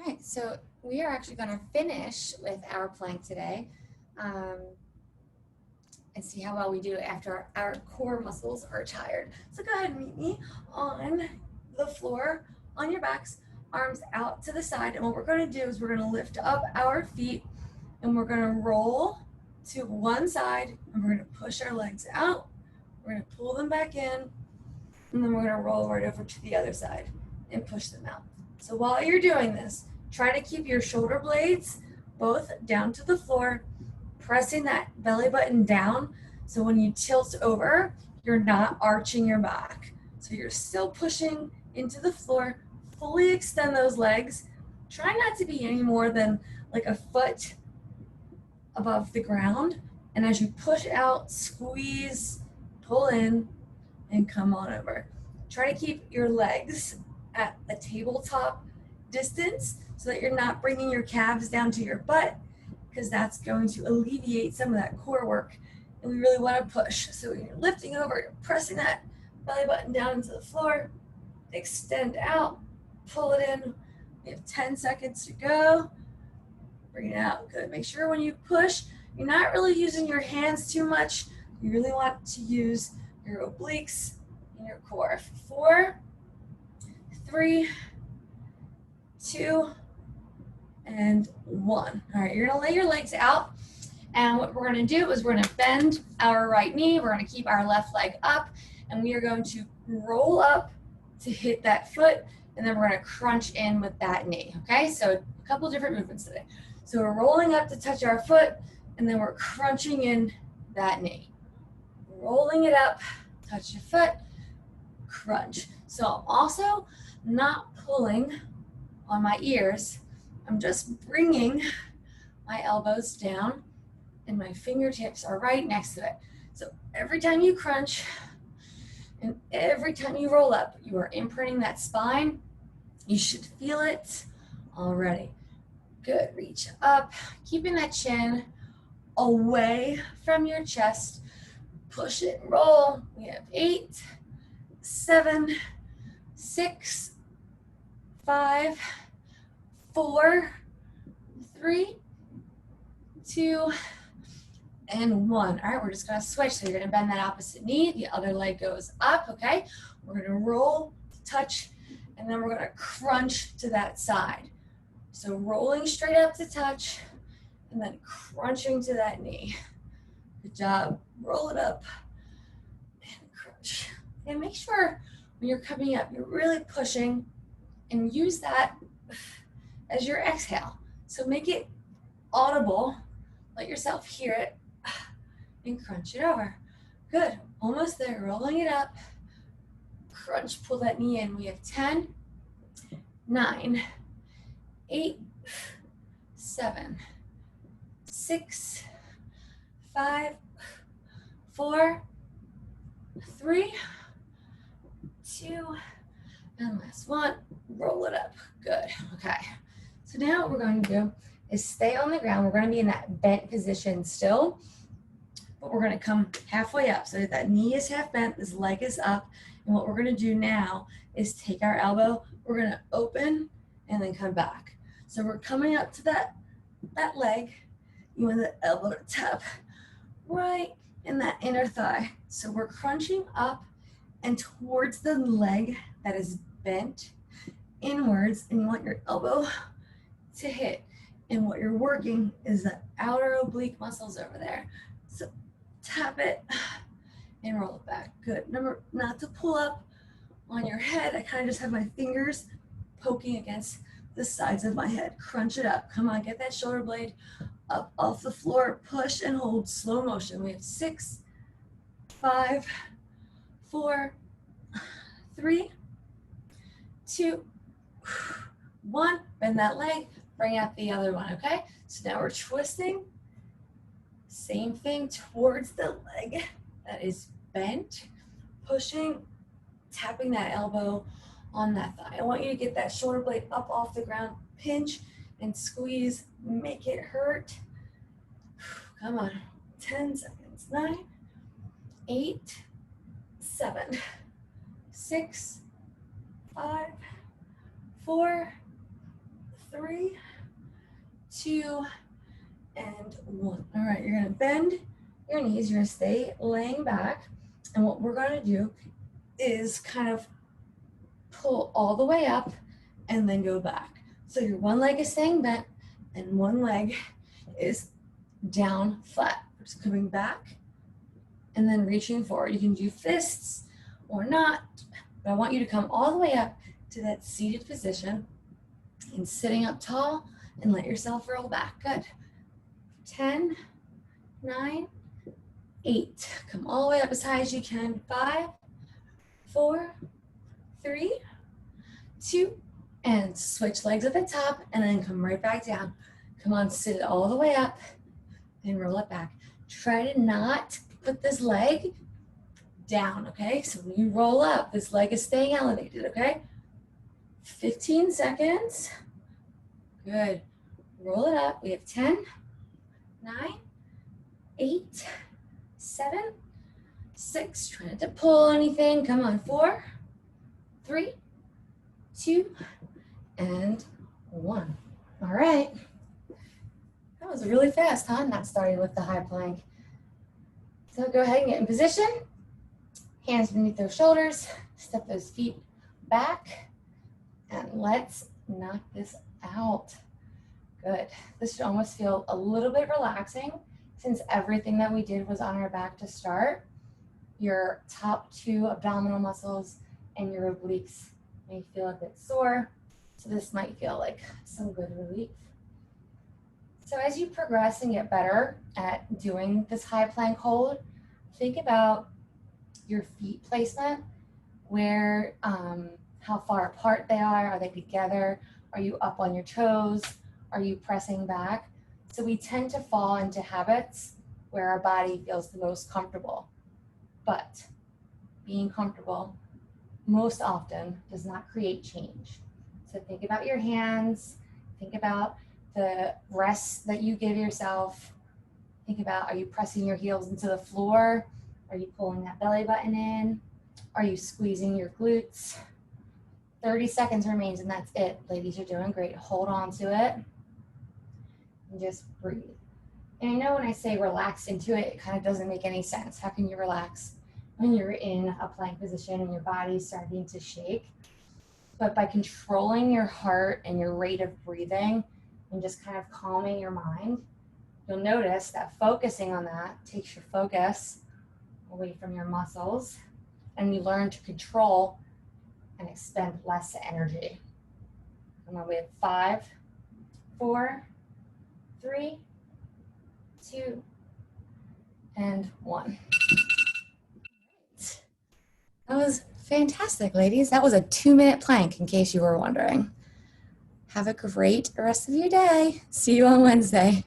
All right, so we are actually going to finish with our plank today um, and see how well we do after our core muscles are tired. So go ahead and meet me on the floor, on your backs, arms out to the side. And what we're going to do is we're going to lift up our feet and we're going to roll to one side and we're going to push our legs out. We're going to pull them back in and then we're going to roll right over to the other side and push them out. So while you're doing this, try to keep your shoulder blades both down to the floor, pressing that belly button down. So when you tilt over, you're not arching your back. So you're still pushing into the floor, fully extend those legs. Try not to be any more than like a foot above the ground. And as you push out, squeeze, pull in, and come on over. Try to keep your legs at a tabletop distance so that you're not bringing your calves down to your butt, because that's going to alleviate some of that core work. And we really want to push. So when you're lifting over, you're pressing that belly button down into the floor, extend out, pull it in. We have 10 seconds to go. Bring it out. Good. Make sure when you push, you're not really using your hands too much. You really want to use your obliques and your core. 4, 3, 2, and 1. All right, you're gonna lay your legs out, and what we're gonna do is we're gonna bend our right knee, we're gonna keep our left leg up, and we are going to roll up to hit that foot, and then we're gonna crunch in with that knee, okay? So a couple different movements today. So we're rolling up to touch our foot, and then we're crunching in that knee. Rolling it up, touch your foot, crunch. So I'm also not pulling on my ears. I'm just bringing my elbows down and my fingertips are right next to it. So every time you crunch and every time you roll up, you are imprinting that spine. You should feel it already. Good, reach up, keeping that chin away from your chest. Push it and roll. We have 8, 7, 6, 5, 4, 3, 2, and 1. All right, we're just gonna switch. So you're gonna bend that opposite knee, the other leg goes up, okay? We're gonna roll, touch, and then we're gonna crunch to that side. So rolling straight up to touch, and then crunching to that knee. Good job. Roll it up and crunch. And make sure when you're coming up, you're really pushing and use that as your exhale. So make it audible. Let yourself hear it and crunch it over. Good. Almost there. Rolling it up. Crunch. Pull that knee in. We have 10, 9, 8, 7, 6, 5, 4, 3, 2, and last one. Roll it up. Good. Okay. So now what we're going to do is stay on the ground. We're going to be in that bent position still, but we're going to come halfway up. So that knee is half bent, this leg is up. And what we're going to do now is take our elbow, we're going to open and then come back. So we're coming up to that leg. You want the elbow to tap right in that inner thigh. So we're crunching up and towards the leg that is bent inwards, and you want your elbow to hit. And what you're working is the outer oblique muscles over there. So tap it and roll it back. Good. Remember not to pull up on your head. I kind of just have my fingers poking against the sides of my head. Crunch it up. Come on, get that shoulder blade up off the floor. Push and hold, slow motion. We have 6, 5, 4, 3, 2, 1. Bend that leg. Bring out the other one, okay? So now we're twisting. Same thing towards the leg that is bent. Pushing, tapping that elbow on that thigh. I want you to get that shoulder blade up off the ground. Pinch and squeeze. Make it hurt. Come on. 10 seconds. 9, 8, 7, 6, 5, 4, 3, 2, and 1. All right, you're gonna bend your knees, you're gonna stay laying back, and what we're gonna do is kind of pull all the way up and then go back. So your one leg is staying bent and one leg is down flat. We're just coming back and then reaching forward. You can do fists or not, but I want you to come all the way up to that seated position and sitting up tall and let yourself roll back. Good. 10, 9, 8. Come all the way up as high as you can. 5, 4, 3, 2, and switch legs at the top and then come right back down. Come on, sit it all the way up and roll it back. Try to not put this leg down, okay? So when you roll up, this leg is staying elevated, okay? 15 seconds. Good. Roll it up. We have 10, 9, 8, 7, 6. Try not to pull anything. Come on. 4, 3, 2, and 1. All right. That was really fast, huh? Not starting with the high plank. So go ahead and get in position. Hands beneath those shoulders. Step those feet back. And let's knock this out. Good. This should almost feel a little bit relaxing since everything that we did was on our back to start. Your top 2 abdominal muscles and your obliques may feel a bit sore. So this might feel like some good relief. So as you progress and get better at doing this high plank hold, think about your feet placement, where, how far apart they are. Are they together? Are you up on your toes? Are you pressing back? So we tend to fall into habits where our body feels the most comfortable. But being comfortable most often does not create change. So think about your hands. Think about the rest that you give yourself. Think about, are you pressing your heels into the floor? Are you pulling that belly button in? Are you squeezing your glutes? 30 seconds remains and that's it. Ladies, you're doing great. Hold on to it and just breathe. And I know when I say relax into it, it kind of doesn't make any sense. How can you relax when you're in a plank position and your body's starting to shake? But by controlling your heart and your rate of breathing and just kind of calming your mind, you'll notice that focusing on that takes your focus away from your muscles and you learn to control and expend less energy. Come on, we have 5, 4, 3, 2, and 1. That was fantastic, ladies. That was a 2-minute plank, in case you were wondering. Have a great rest of your day. See you on Wednesday.